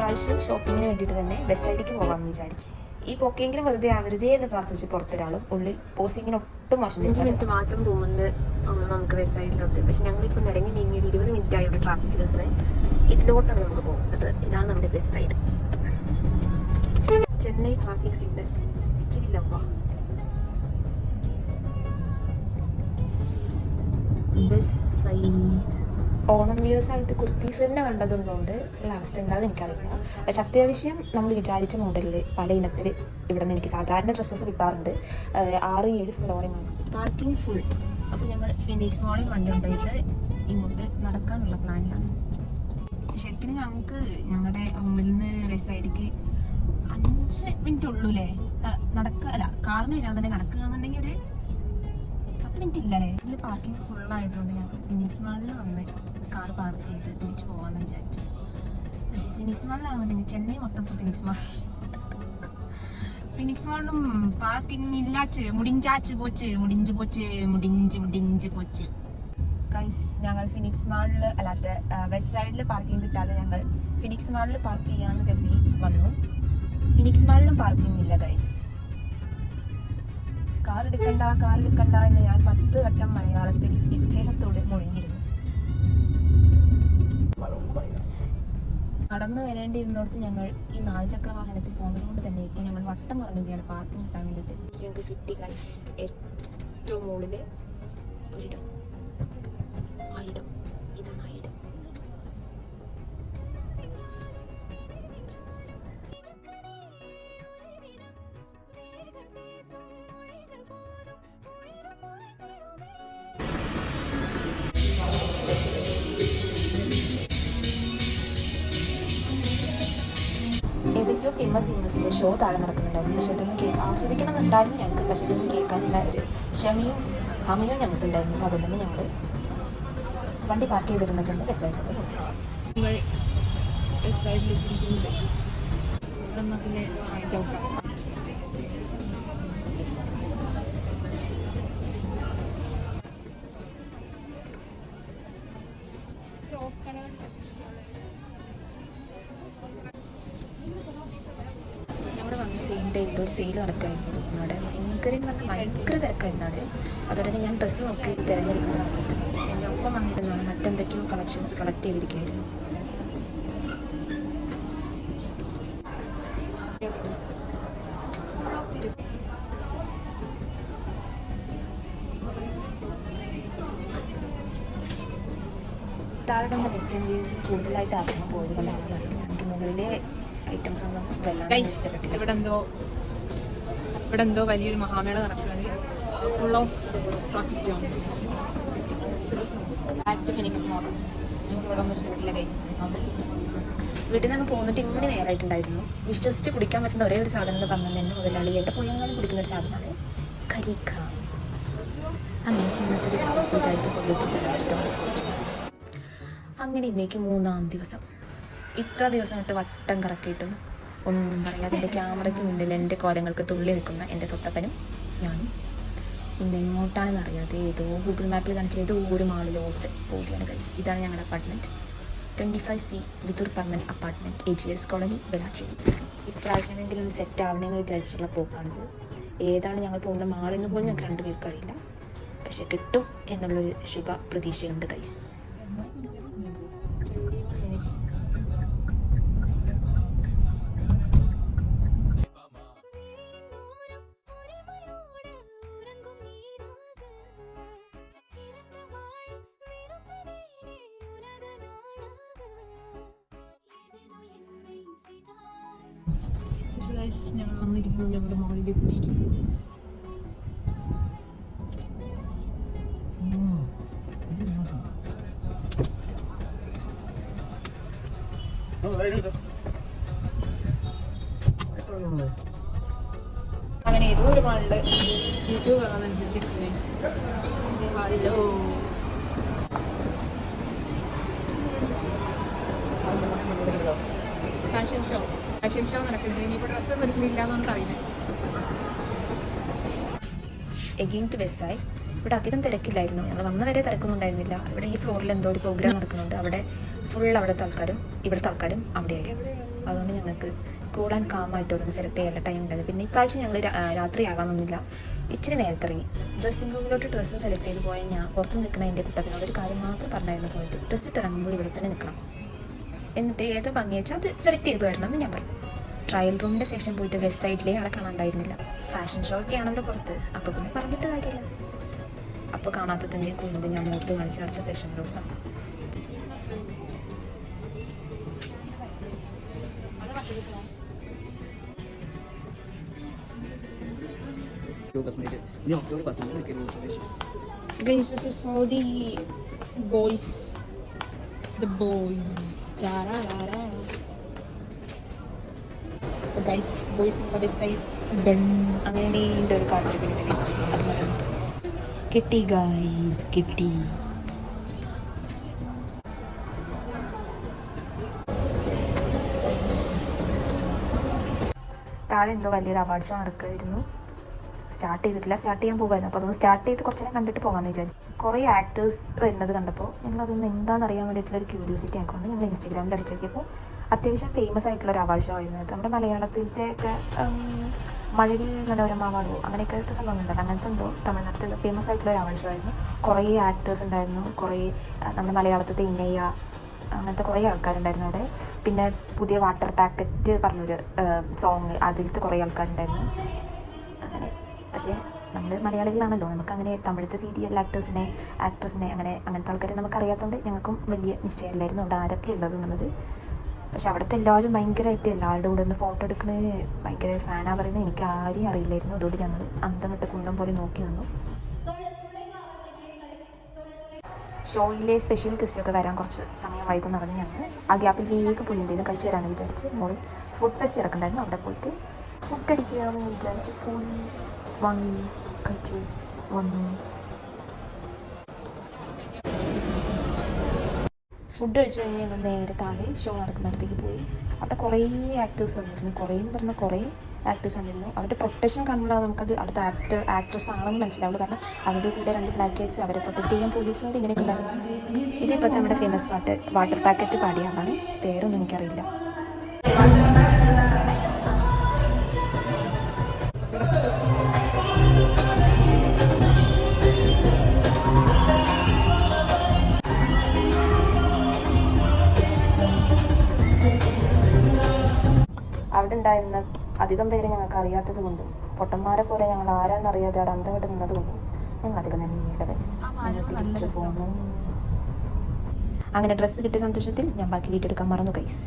ഇപ്രാവശ്യം ഷോപ്പിങ്ങിന് വേണ്ടിയിട്ട് തന്നെ വെസ്റ്റ് സൈഡിലേക്ക് പോകാമെന്ന് വിചാരിച്ചു. ഈ പോക്കെങ്കിലും വെറുതെ ആവരുതേ എന്ന് പ്രാർത്ഥിച്ച് പുറത്തൊരാളും ഉള്ളിൽ പോസിങ്ങിന് ഒട്ടും മോശം. 5 മിനിറ്റ് മാത്രം പോകുന്നത് നമുക്ക് വെസ്റ്റ് സൈഡിലോട്ട്. പക്ഷെ ഞങ്ങളിപ്പോൾ നിരങ്ങി നീങ്ങി 20 മിനിറ്റ് ആയിട്ട് ട്രാഫിക് ചെയ്തത് ഇതിലോട്ടാണ് നമുക്ക് പോകുന്നത്. ഇതാണ് നമ്മുടെ west side. Chennai traffic signal ഇച്ചിരി ലംബ. ഓണം വ്യൂസായിട്ട് കുർത്തീസ് തന്നെ വേണ്ടതുള്ളതുകൊണ്ട് ലാസ്റ്റ് എന്താണെന്ന് എനിക്കറിയില്ല. പക്ഷെ അത്യാവശ്യം നമ്മൾ വിചാരിച്ച മോഡലിൽ പല ഇനത്തിൽ ഇവിടെ നിന്ന് എനിക്ക് സാധാരണ ഡ്രസ്സസ് കിട്ടാറുണ്ട്. 6-7 ഫ്ലോറിങ്ങാണ്. Parking full. അപ്പോൾ ഞങ്ങൾ ഫിനിക്സ് മോളിൽ വണ്ടി ഉണ്ടായിട്ട് ഇങ്ങോട്ട് നടക്കാനുള്ള പ്ലാനിലാണ്. ശരിക്കും ഞങ്ങൾക്ക് ഞങ്ങളുടെ റൂമിൽ നിന്ന് വെസ്റ്റ് സൈഡിലേക്ക് 5 മിനിറ്റ് ഉള്ളൂ അല്ലേ നടക്കുക. കാറിന് വരാൻ തന്നെ നടക്കുകയാണെന്നുണ്ടെങ്കിൽ ഒരു 10 മിനിറ്റ് ഇല്ലല്ലേ. ഇതിൽ പാർക്കിംഗ് ഫുള്ളായതുകൊണ്ട് ഞങ്ങൾ ഫിനിക്സ് മാളിൽ വന്ന് കാർ പാർക്ക് ചെയ്ത് തിരിച്ചു പോകാമെന്ന് വിചാരിച്ചു. പക്ഷേ ഫിനിക്സ് മാളിലാണെന്നുണ്ടെങ്കിൽ ചെന്നൈ മൊത്തം ഫിനിക്സ് മാളിലും പാർക്കിംഗ് ഇല്ലാച്ച് മുടിഞ്ചു പോച്ച്. ഗൈസ്, ഞങ്ങൾ ഫിനിക്സ് മാളിൽ അല്ലാത്ത വെസ്റ്റ് സൈഡിൽ പാർക്കിംഗ് കിട്ടാതെ ഞങ്ങൾ ഫിനിക്സ് മാളിൽ പാർക്ക് ചെയ്യാമെന്ന് കരുതി വന്നു. ഫിനിക്സ് മാളിലും പാർക്കിംഗ് ഇല്ല ഗൈസ്. കാർ എടുക്കണ്ട എന്ന് ഞാൻ 10 വട്ടം മലയാളത്തിൽ ഇദ്ദേഹത്തോട് മൊഴിഞ്ഞിരുന്നു. നടന്നു വരേണ്ടിയിരുന്നിടത്ത് ഞങ്ങൾ ഈ 4 ചക്ര വാഹനത്തിൽ പോകുന്നത് കൊണ്ട് തന്നെ ഇപ്പോൾ ഞങ്ങൾ വട്ടം പറഞ്ഞുകയാണ് പാർക്കിംഗ് കിട്ടാൻ വേണ്ടിയിട്ട്. ഞങ്ങൾക്ക് കിട്ടി ഗൈസ്. ഏറ്റവും മുകളിൽ ഒരിടം. ഇതാണ് ആ ഇടം. ഏതൊക്കെയോ ഫേമസ് സിംഗേഴ്സിൻ്റെ ഷോ താഴെ നടക്കുന്നുണ്ടായിരുന്നു. പക്ഷെ ഇതൊന്നും ആസ്വദിക്കണം എന്നുണ്ടായിരുന്നു ഞങ്ങൾക്ക്. പക്ഷെ ഇതൊന്നും കേൾക്കാനുള്ള ഒരു ക്ഷമയും സമയവും ഞങ്ങൾക്ക് ഉണ്ടായിരുന്നില്ല. അതുകൊണ്ട് തന്നെ ഞങ്ങൾ വണ്ടി പാർക്ക് ചെയ്തിരുന്നിട്ടുണ്ട് വെസ്റ്റ് സൈഡിൽ. ഞങ്ങൾ വന്ന സെയിം ഡേ എന്തോ ഒരു സെയിൽ നടക്കുമായിരുന്നു അവിടെ. ഭയങ്കര തിരക്കായിരുന്നു അവിടെ. അതുകൊണ്ട് തന്നെ ഞാൻ ഡ്രസ്സ് നോക്കി തിരഞ്ഞെടുക്കുന്ന സമയത്ത് എൻ്റെ ഒപ്പം വന്നിരുന്നാണ് മറ്റെന്തൊക്കെയോ കളക്ഷൻസ് കളക്ട് ചെയ്തിരിക്കുമായിരുന്നു. താഴെ നമ്മുടെ വെസ്റ്റേൺ വ്യൂസ് കൂടുതലായിട്ട് ആഗ്രഹം പോയതുകൊണ്ടാണ് എനിക്ക് മുകളിലെ ഐറ്റംസ് ഒന്നും വല്ലാതെ ഇഷ്ടപ്പെട്ടില്ല. ഇവിടെ എന്തോ വലിയൊരു മഹാമേള നടക്കുകയാണ്. Full of traffic jam. വീട്ടിൽ നിന്ന് പോകുന്നിട്ട് ഇങ്ങനെ നേരായിട്ടുണ്ടായിരുന്നു. വിശ്വസിച്ച് കുടിക്കാൻ പറ്റുന്ന ഒരേ ഒരു സാധനം എന്ന് പറഞ്ഞാൽ എൻ്റെ മുതലാളി എവിടെ പോയാലും കുടിക്കുന്ന ഒരു സാധനമാണ് കരിക്ക. അങ്ങനെ ഇന്നത്തെ ദിവസം വിചാരിച്ചപ്പോൾ വീട്ടിൽ തന്നെ സംഭവിച്ചു. അങ്ങനെ ഇന്നേക്ക് 3-ാം ദിവസം. ഇത്ര ദിവസമായിട്ട് വട്ടം കറക്കിയിട്ടും ഒന്നും പറയാതെ എൻ്റെ ക്യാമറയ്ക്ക് മുന്നിൽ എൻ്റെ കോലങ്ങൾക്ക് തുള്ളി നിൽക്കുന്ന എൻ്റെ സ്വത്തപ്പനും ഞാനും ഇന്ന് എങ്ങോട്ടാണെന്ന് അറിയാതെ ഏതോ ഗൂഗിൾ മാപ്പിൽ കാണിച്ച ഏതോ ഒരു മാളിലോട്ട് പോവുകയാണ് ഗൈസ്. ഇതാണ് ഞങ്ങളുടെ അപ്പാർട്ട്മെൻറ്റ്. 25C വിതുർ permanent apartment, AGS colony, Velachery. ഇപ്രാവശ്യമെങ്കിലും സെറ്റ് ആവണമെന്ന് വിചാരിച്ചിട്ടുള്ള പോക്കാണിത്. ഏതാണ് ഞങ്ങൾ പോകുന്ന മാളെന്ന് പോലും ഞങ്ങൾക്ക് 2 പേർക്കും അറിയില്ല. പക്ഷെ കിട്ടും എന്നുള്ളൊരു ശുഭ പ്രതീക്ഷയുണ്ട് ഗൈസ്. ഞങ്ങൾ വന്നിരിക്കുന്നു. ഞങ്ങളുടെ മോളിൽ എത്തിയിരിക്കുന്നു. അങ്ങനെ ഏതോ ഒരു മാളില് യൂട്യൂബ് കാണാനനുസരിച്ച് ഹലോ ഫാഷൻ ഷോ നടക്കുന്നുണ്ട്. ഇനിയിപ്പോൾ ഡ്രസ്സ് വരുന്നില്ല എന്നാണ് പറയുന്നത്. Again to west side. ഇവിടെ അധികം തിരക്കില്ലായിരുന്നു. ഞങ്ങൾ വന്ന വരെ തിരക്കൊന്നും ഉണ്ടായിരുന്നില്ല. ഇവിടെ ഈ ഫ്ലോറിൽ എന്തോ ഒരു പ്രോഗ്രാം നടക്കുന്നുണ്ട്. അവിടെ ഫുൾ അവിടുത്തെ ആൾക്കാരും ഇവിടുത്തെ ആൾക്കാരും അവിടെയായിരുന്നു. അതുകൊണ്ട് ഞങ്ങൾക്ക് കൂടാൻ കാമായിട്ട് ഓരോന്ന് സെലക്ട് ചെയ്യാനുള്ള ടൈം ഉണ്ടായത്. പിന്നെ ഇപ്രാവശ്യം ഞങ്ങൾ രാത്രിയാകാമെന്നൊന്നുമില്ല, ഇച്ചിരി നേരത്തെ ഇറങ്ങി. ഡ്രസ്സിംഗ് റൂമിലോട്ട് ഡ്രസ്സും സെലക്ട് ചെയ്ത് പോയാൽ ഞാൻ പുറത്ത് നിൽക്കണ എൻ്റെ കുട്ടപ്പിനോട് ഒരു കാര്യം മാത്രം പറഞ്ഞായിരുന്നു പോയിട്ട്, ഡ്രസ്സ് ഇട്ട് ഇറങ്ങുമ്പോൾ ഇവിടെ തന്നെ നിൽക്കണം, എന്നിട്ട് ഏത് ഭംഗി വെച്ചാൽ അത് സെലക്ട് ചെയ്ത് വരണമെന്ന് ഞാൻ പറഞ്ഞു. ട്രയൽ റൂമിൻ്റെ സെക്ഷൻ പോയിട്ട് വെസ്റ്റ് സൈഡിലേ ആളെ കാണാണ്ടായിരുന്നില്ല. ഫാഷൻ ഷോ ഒക്കെ ആണല്ലോ പുറത്ത്, അപ്പോൾ പിന്നെ പറഞ്ഞിട്ട് കാര്യമില്ല. അപ്പോൾ കാണാത്തതിൻ്റെ കുഞ്ഞിൻ്റെ ഞാൻ മൂത്ത് കാണിച്ച് അടുത്ത സെക്ഷനിലോട്ട് തന്നു. Guys, this is for the boys. The boys. Da-da-da-da. So guys, boys in the west side. Done. അങ്ങനെ നീണ്ട ഒരു കാത്തിരിപ്പിന് വേണ്ടി അത് നടന്നു. കിട്ടി ഗൈസ്, കിട്ടി. താഴെ എന്തോ വലിയൊരു അവാർഡ് ഷോ നടക്കുമായിരുന്നു. സ്റ്റാർട്ട് ചെയ്തിട്ടില്ല, സ്റ്റാർട്ട് ചെയ്യാൻ പോകുമായിരുന്നു. അപ്പോൾ അതൊന്ന് സ്റ്റാർട്ട് ചെയ്ത് കുറച്ച് നേരം കണ്ടിട്ട് പോകാമെന്ന് വിചാരിച്ചു. കുറേ ആക്ടേഴ്സ് വരുന്നത് കണ്ടപ്പോൾ ഞങ്ങളതൊന്ന് എന്താണെന്ന് അറിയാൻ വേണ്ടിയിട്ടുള്ളൊരു ക്യൂരിയോസിറ്റി ആയിക്കൊണ്ട് ഞങ്ങൾ ഇൻസ്റ്റാഗ്രാമിൽ അടിച്ചു നോക്കിയപ്പോൾ അത്യാവശ്യം ഫേമസ് ആയിട്ടുള്ളൊരു അവാർഡ് ഷോ ആയിരുന്നു. നമ്മുടെ മലയാളത്തിലത്തെ ഒക്കെ മഴവിൽ മനോരമ അവാർഡോ അങ്ങനെയൊക്കെ സംഭവങ്ങളുണ്ടല്ലോ, അങ്ങനത്തെ എന്തോ തമിഴ്നാട്ടിൽ ഫേമസ് ആയിട്ടുള്ളൊരു അവാർഡ് ഷോ ആയിരുന്നു. കുറേ ആക്ടേഴ്സ് ഉണ്ടായിരുന്നു, കുറേ നമ്മുടെ മലയാളത്തിലത്തെ ഇന്നയ്യ അങ്ങനത്തെ കുറേ ആൾക്കാരുണ്ടായിരുന്നു അവിടെ. പിന്നെ പുതിയ വാട്ടർ പാക്കറ്റ് പറഞ്ഞൊരു സോങ്, അതിലത്തെ കുറേ ആൾക്കാരുണ്ടായിരുന്നു അങ്ങനെ. പക്ഷേ നമ്മൾ മലയാളികളാണല്ലോ, നമുക്ക് അങ്ങനെ തമിഴത്തെ സീരിയൽ ആക്ട്രസിനെ അങ്ങനത്തെ ആൾക്കാരെ നമുക്കറിയാത്തതുകൊണ്ട് ഞങ്ങൾക്കും വലിയ നിശ്ചയമില്ലായിരുന്നു അവിടെ ആരൊക്കെ ഉള്ളത് എന്നുള്ളത്. പക്ഷെ അവിടുത്തെ എല്ലാവരും ഭയങ്കരമായിട്ട് എല്ലാവരുടെ കൂടെ ഒന്ന് ഫോട്ടോ എടുക്കുന്നത് ഭയങ്കര ഫാനാ പറയുന്നത്, എനിക്ക് ആരെയും അറിയില്ലായിരുന്നു. അതുകൊണ്ട് ഞങ്ങൾ അന്തം വിട്ട് കുന്തം പോലെ നോക്കി നിന്നു. ഷോയിലെ സ്പെഷ്യൽ ഗസ്റ്റൊക്കെ വരാൻ കുറച്ച് സമയം വൈകുമെന്ന് പറഞ്ഞ് ഞങ്ങൾ ആ ഗ്യാപ്പിൽ വേഗം പോയി എന്തെങ്കിലും കഴിച്ച് തരാമെന്ന് വിചാരിച്ച് മോളിൽ ഫുഡ് ഫെസ്റ്റ് കിടക്കണ്ടായിരുന്നു, അവിടെ പോയിട്ട് ഫുഡ് അടിക്കുകയാണെന്ന് വിചാരിച്ച് പോയി വാങ്ങി കഴിച്ചു വന്നു. ഫുഡ് കഴിച്ച് കഴിഞ്ഞ് ഞങ്ങൾ നേരെ താഴെ ഷോ നടക്കുന്നിടത്തേക്ക് പോയി. അവിടെ കുറേ ആക്ടേഴ്സ് വന്നിരുന്നു, കുറേ എന്ന് പറഞ്ഞാൽ കുറേ ആക്ടേഴ്സ് വന്നിരുന്നു. അവരുടെ പ്രൊട്ടക്ഷൻ കാണുമ്പോഴാണ് നമുക്കത് അടുത്ത ആക്ട്രസ് ആണെന്ന് മനസ്സിലാവുള്ളൂ. കാരണം അവരുടെ കൂടെ 2 ബ്ലാക്ക് ഹെഡ്സ്, അവരെ പ്രൊട്ടക്ട് ചെയ്യാൻ പോലീസുകാർ ഇങ്ങനെയൊക്കെ ഉണ്ടാകും. ഇതിപ്പോഴത്തെ നമ്മുടെ ഫേമസ് വാട്ടർ പാക്കറ്റ് പാടിയ ആളാണ്, പേരൊന്നും എനിക്കറിയില്ല. അവിടെ ഉണ്ടായിരുന്ന അധികം പേരെ ഞങ്ങൾക്ക് അറിയാത്തത് കൊണ്ടും പൊട്ടന്മാരെ പോലെ ഞങ്ങൾ ആരാന്നറിയാതെ അവിടെ അന്തം വിട്ട് നിന്നത് കൊണ്ടും ഞങ്ങൾ അധികം നേരം നിന്നില്ല ഗൈസ്. ഞങ്ങൾ തിരിച്ചു പോന്നു. അങ്ങനെ ഡ്രസ്സ് കിട്ടിയ സന്തോഷത്തിൽ ഞാൻ ബാക്കി വീഡിയോ എടുക്കാൻ മറന്നു ഗൈസ്.